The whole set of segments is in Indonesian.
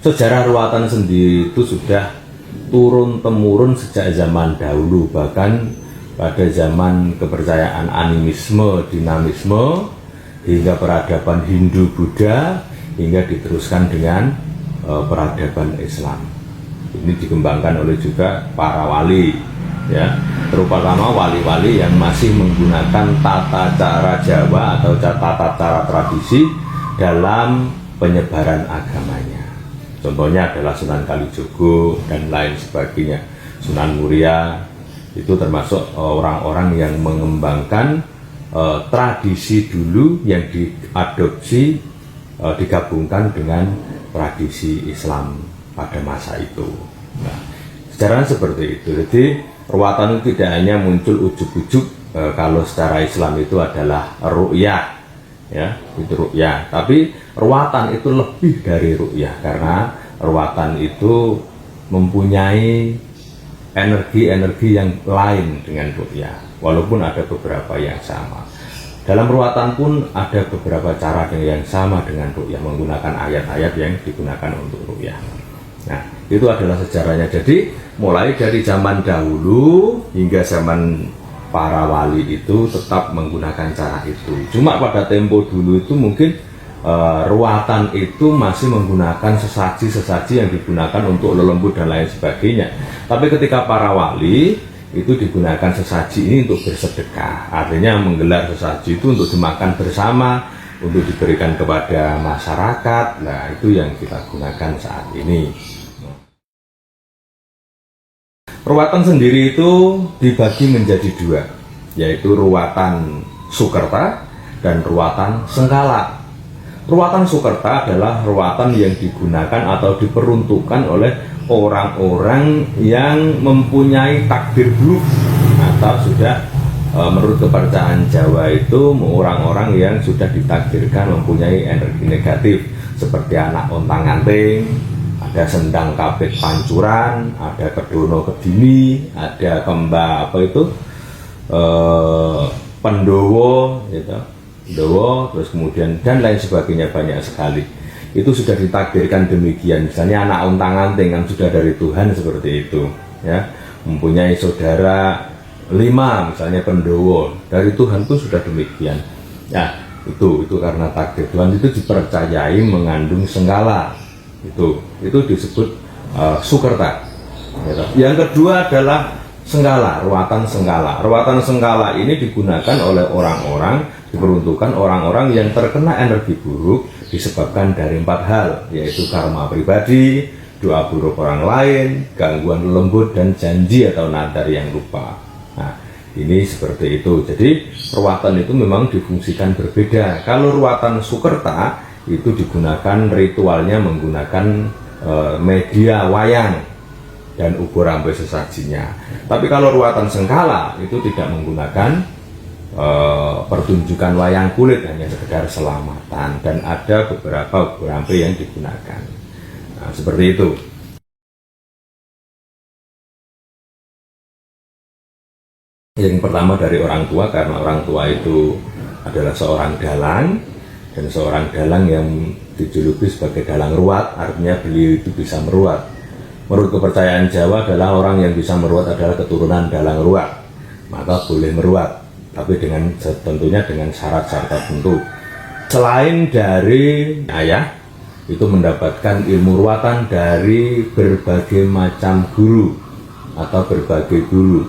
sejarah ruatan sendiri itu sudah turun-temurun sejak zaman dahulu, bahkan pada zaman kepercayaan animisme, dinamisme, hingga peradaban Hindu-Buddha, hingga diteruskan dengan peradaban Islam. Ini dikembangkan oleh juga para wali, ya, terutama wali-wali yang masih menggunakan tata cara Jawa atau tata cara tradisi dalam penyebaran agamanya. Contohnya adalah Sunan Kalijogo dan lain sebagainya. Sunan Muria itu termasuk orang-orang yang mengembangkan tradisi dulu yang diadopsi, digabungkan dengan tradisi Islam pada masa itu. Nah, sejarahnya seperti itu. Jadi ruatan itu tidak hanya muncul ujuk-ujuk kalau secara Islam itu adalah ru'yah, ya, itu ru'yah. Tapi ruatan itu lebih dari ru'yah, karena ruatan itu mempunyai energi-energi yang lain dengan ru'yah, walaupun ada beberapa yang sama. Dalam ruatan pun ada beberapa cara yang sama dengan ru'yah, menggunakan ayat-ayat yang digunakan untuk ru'yah. Nah, itu adalah sejarahnya. Jadi mulai dari zaman dahulu hingga zaman para wali itu tetap menggunakan cara itu. Cuma pada tempo dulu itu mungkin ruatan itu masih menggunakan sesaji-sesaji yang digunakan untuk lelembut dan lain sebagainya. Tapi ketika para wali itu digunakan sesaji ini untuk bersedekah, artinya menggelar sesaji itu untuk dimakan bersama, untuk diberikan kepada masyarakat. Nah, itu yang kita gunakan saat ini. Ruatan sendiri itu dibagi menjadi dua, yaitu ruatan Sukerta dan ruatan Sengkala. Ruatan Sukerta adalah ruatan yang digunakan atau diperuntukkan oleh orang-orang yang mempunyai takdir buruk, atau sudah menurut kepercayaan Jawa itu orang-orang yang sudah ditakdirkan mempunyai energi negatif, seperti anak ontang-anting, ada sendang kabeh pancuran, ada kedono kedini, ada kemba pendowo, gitu. Pendowo, terus kemudian dan lain sebagainya, banyak sekali. Itu sudah ditakdirkan demikian. Misalnya anak ontang-anting yang sudah dari Tuhan seperti itu, ya, mempunyai saudara 5, misalnya pendowo, dari Tuhan pun sudah demikian. Ya, itu karena takdir Tuhan, itu dipercayai mengandung Sengkala. Itu disebut Sukerta. Yang kedua adalah Sengkala, ruatan Sengkala. Ruatan Sengkala ini digunakan oleh orang-orang, diperuntukkan orang-orang yang terkena energi buruk disebabkan dari 4 hal, yaitu karma pribadi, doa buruk orang lain, gangguan lembut, dan janji atau nadar yang lupa. Nah, ini seperti itu. Jadi ruatan itu memang difungsikan berbeda. Kalau ruatan Sukerta itu digunakan ritualnya menggunakan media wayang dan ubur ambe sesajinya. Tapi kalau ruatan Sengkala itu tidak menggunakan pertunjukan wayang kulit, hanya sekedar selamatan, dan ada beberapa ubur ambe yang digunakan. Nah, seperti itu. Yang pertama dari orang tua, karena orang tua itu adalah seorang dalang, dan seorang dalang yang dijuluki sebagai dalang ruat, artinya beliau itu bisa meruat. Menurut kepercayaan Jawa adalah orang yang bisa meruat adalah keturunan dalang ruat, maka boleh meruat, tapi tentunya dengan syarat-syarat tertentu. Selain dari ayah, itu mendapatkan ilmu ruatan dari berbagai macam guru atau berbagai guru.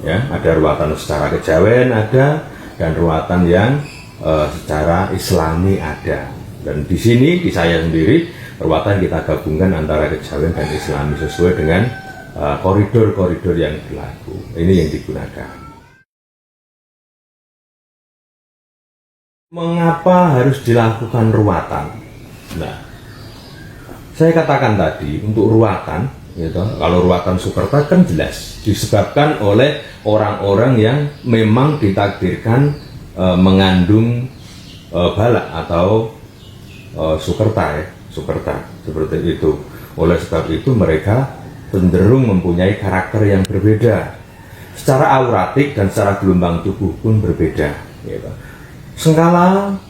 Ya, ada ruatan secara kejawen ada, dan ruatan yang secara Islami ada. Dan di sini di saya sendiri ruatan kita gabungkan antara kejawen dan Islami sesuai dengan koridor-koridor yang berlaku. Ini yang digunakan. Mengapa harus dilakukan ruatan? Nah, saya katakan tadi untuk ruatan, gitu, kalau ruatan Sukerta kan jelas disebabkan oleh orang-orang yang memang ditakdirkan mengandung balak atau Sukerta, Sukerta seperti itu. Oleh sebab itu mereka cenderung mempunyai karakter yang berbeda, secara auratik dan secara gelombang tubuh pun berbeda, gitu. Sengkala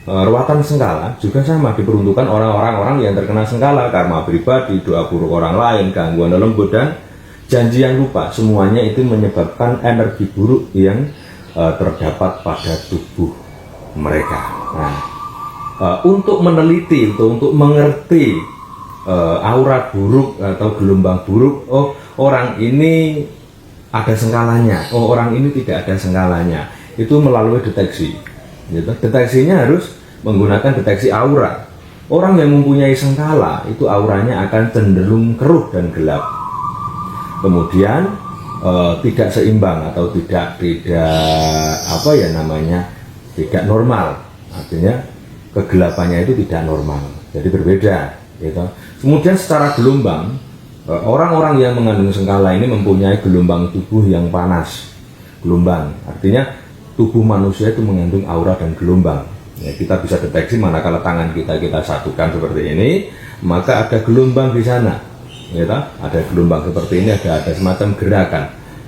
ruatan sengkala juga sama, diperuntukkan orang-orang yang terkena sengkala, karma pribadi, doa buruk orang lain, gangguan lembut, dan janji yang lupa. Semuanya itu menyebabkan energi buruk yang terdapat pada tubuh mereka. Nah, untuk meneliti, untuk mengerti aura buruk atau gelombang buruk, oh orang ini ada sengkalanya, oh orang ini tidak ada sengkalanya, itu melalui deteksi. Gitu. Deteksinya harus menggunakan deteksi aura. Orang yang mempunyai sengkala itu auranya akan cenderung keruh dan gelap. Kemudian tidak seimbang atau tidak apa ya namanya, tidak normal. Artinya kegelapannya itu tidak normal. Jadi berbeda. Gitu. Kemudian secara gelombang, orang-orang yang mengandung sengkala ini mempunyai gelombang tubuh yang panas. Gelombang artinya tubuh manusia itu mengandung aura dan gelombang. Ya, kita bisa deteksi manakala tangan kita satukan seperti ini, maka ada gelombang di sana. Ya, ada gelombang seperti ini, ada semacam gerakan.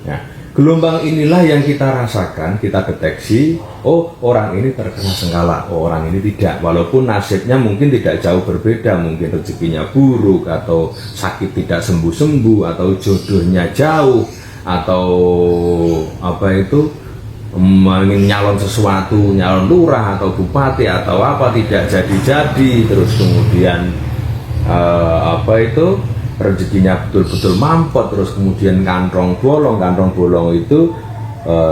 Ya, gelombang inilah yang kita rasakan, kita deteksi. Oh, orang ini terkena sengkala, oh orang ini tidak. Walaupun nasibnya mungkin tidak jauh berbeda, mungkin rezekinya buruk, atau sakit tidak sembuh-sembuh, atau jodohnya jauh, atau apa itu, nyalon sesuatu, nyalon lurah atau bupati atau apa tidak jadi-jadi, terus kemudian apa itu rezekinya betul-betul mampet, terus kemudian kantong bolong itu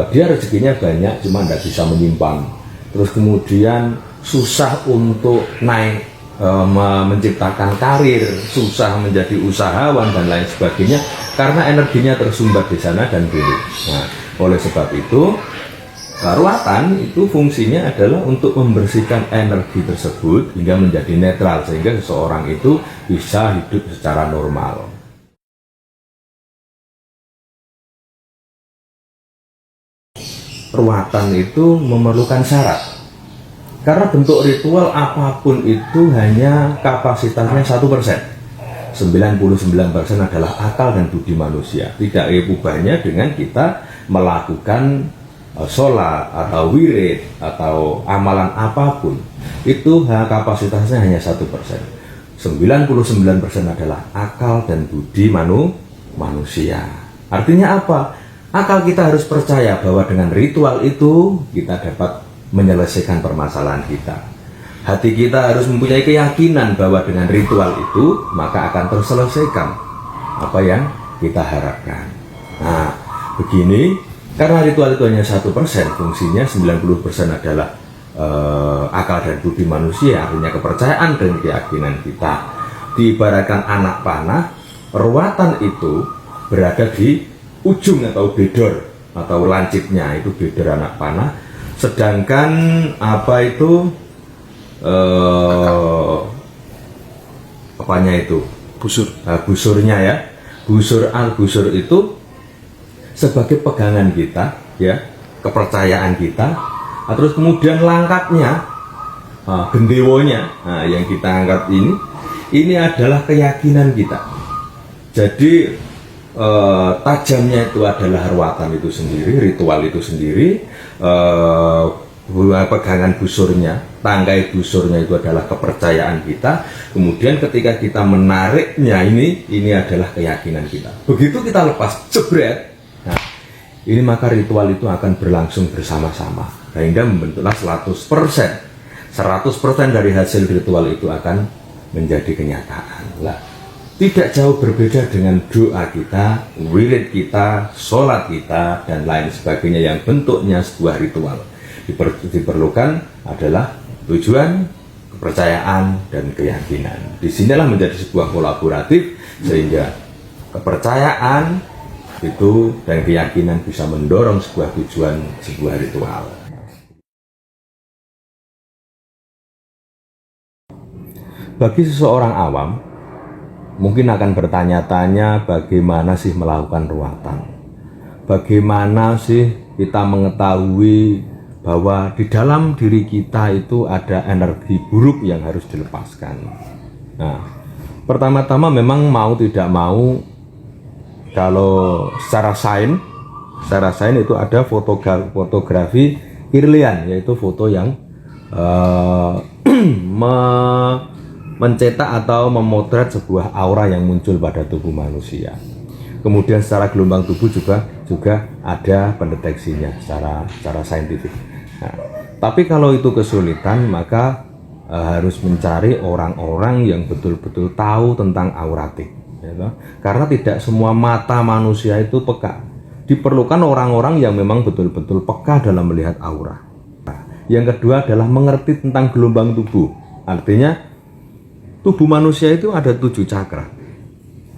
dia rezekinya banyak cuma tidak bisa menyimpan, terus kemudian susah untuk naik, menciptakan karir, susah menjadi usahawan dan lain sebagainya karena energinya tersumbat di sana dan dulu. Nah, oleh sebab itu ruatan itu fungsinya adalah untuk membersihkan energi tersebut hingga menjadi netral, sehingga seseorang itu bisa hidup secara normal. Ruatan itu memerlukan syarat, karena bentuk ritual apapun itu hanya kapasitasnya 1%. 99% adalah akal dan budi manusia. Tidak ubahnya dengan kita melakukan sholat atau wirid atau amalan apapun, itu kapasitasnya hanya 1%. 99% adalah akal dan budi manusia. Artinya apa? Akal kita harus percaya bahwa dengan ritual itu kita dapat menyelesaikan permasalahan kita. Hati kita harus mempunyai keyakinan bahwa dengan ritual itu maka akan terselesaikan apa yang kita harapkan. Nah, begini. Karena ritual itu hanya 1%, fungsinya 90% adalah akal dan budi manusia, artinya kepercayaan dan keyakinan kita. Diibaratkan anak panah, ruatan itu berada di ujung atau bedor atau lancipnya, itu bedor anak panah. Sedangkan apa itu apanya itu? Busurnya ya. Busur itu sebagai pegangan kita, ya, kepercayaan kita. Terus kemudian langkatnya, gendewonya, yang kita angkat ini adalah keyakinan kita. Jadi tajamnya itu adalah ruatan itu sendiri, ritual itu sendiri. Pegangan busurnya, tangkai busurnya itu adalah kepercayaan kita. Kemudian ketika kita menariknya ini adalah keyakinan kita. Begitu kita lepas, jebret. Nah, ini maka ritual itu akan berlangsung bersama-sama sehingga membentuklah 100% dari hasil ritual itu akan menjadi kenyataan. Lah, tidak jauh berbeda dengan doa kita, wirid kita, sholat kita, dan lain sebagainya yang bentuknya sebuah ritual. Diperlukan adalah tujuan, kepercayaan, dan keyakinan. Disinilah menjadi sebuah kolaboratif sehingga kepercayaan itu dan keyakinan bisa mendorong sebuah tujuan, sebuah ritual. Bagi seseorang awam mungkin akan bertanya-tanya bagaimana sih melakukan ruatan, bagaimana sih kita mengetahui bahwa di dalam diri kita itu ada energi buruk yang harus dilepaskan. Nah, pertama-tama memang mau tidak mau, kalau secara sains itu ada fotografi Kirlian, yaitu foto yang mencetak atau memotret sebuah aura yang muncul pada tubuh manusia. Kemudian secara gelombang tubuh juga ada pendeteksinya secara saintifik. Nah, tapi kalau itu kesulitan, maka harus mencari orang-orang yang betul-betul tahu tentang auratik, ya, karena tidak semua mata manusia itu peka. Diperlukan orang-orang yang memang betul-betul peka dalam melihat aura. Nah, yang kedua adalah mengerti tentang gelombang tubuh. Artinya tubuh manusia itu ada 7 cakra,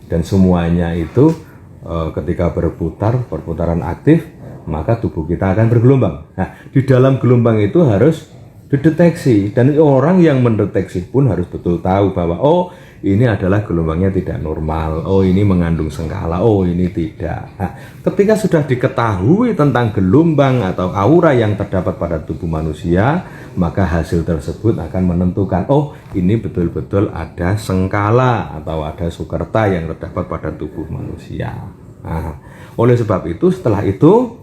dan semuanya itu ketika perputaran aktif, maka tubuh kita akan bergelombang. Nah, di dalam gelombang itu harus dideteksi, dan orang yang mendeteksi pun harus betul tahu bahwa oh, ini adalah gelombangnya tidak normal, oh ini mengandung sengkala, oh ini tidak. Nah, ketika sudah diketahui tentang gelombang atau aura yang terdapat pada tubuh manusia, maka hasil tersebut akan menentukan oh, ini betul-betul ada sengkala atau ada sukerta yang terdapat pada tubuh manusia. Nah, oleh sebab itu setelah itu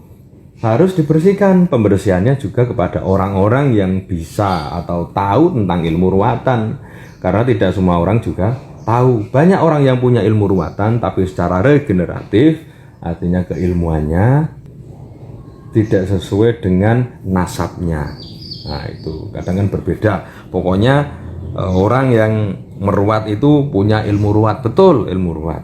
harus dibersihkan. Pembersihannya juga kepada orang-orang yang bisa atau tahu tentang ilmu ruwatan, karena tidak semua orang juga tahu. Banyak orang yang punya ilmu ruwatan tapi secara regeneratif, artinya keilmuannya tidak sesuai dengan nasabnya. Nah, itu kadang kan berbeda. Pokoknya orang yang meruat itu punya ilmu ruwat, betul ilmu ruwat.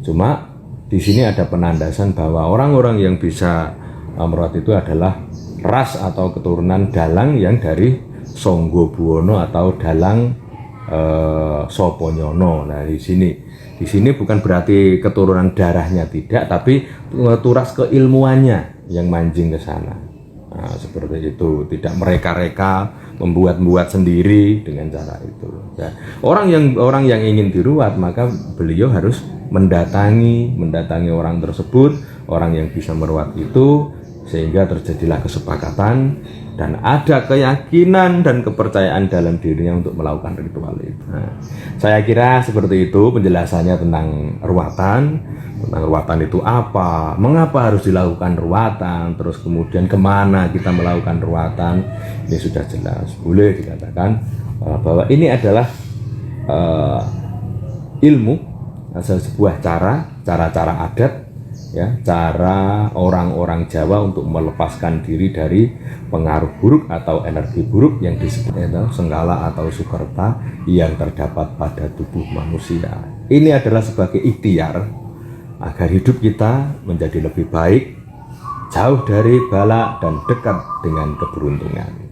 Cuma di sini ada penandasan bahwa orang-orang yang bisa meruat itu adalah ras atau keturunan dalang yang dari Sangga Buwana atau dalang Soponyono. Nah, di sini bukan berarti keturunan darahnya tidak, tapi turas keilmuannya yang manjing ke sana. Nah, seperti itu, tidak mereka-reka membuat sendiri dengan cara itu. Nah, orang yang ingin diruat, maka beliau harus mendatangi orang tersebut, orang yang bisa meruat itu, sehingga terjadilah kesepakatan dan ada keyakinan dan kepercayaan dalam dirinya untuk melakukan ritual itu. Nah, saya kira seperti itu penjelasannya tentang ruwatan. Tentang ruwatan itu apa, mengapa harus dilakukan ruwatan, terus kemudian kemana kita melakukan ruwatan, ini sudah jelas. Boleh dikatakan bahwa ini adalah ilmu, sebuah cara adat, ya, cara orang-orang Jawa untuk melepaskan diri dari pengaruh buruk atau energi buruk yang disebut sengkala atau sukerta yang terdapat pada tubuh manusia. Ini adalah sebagai ikhtiar agar hidup kita menjadi lebih baik, jauh dari bala dan dekat dengan keberuntungan.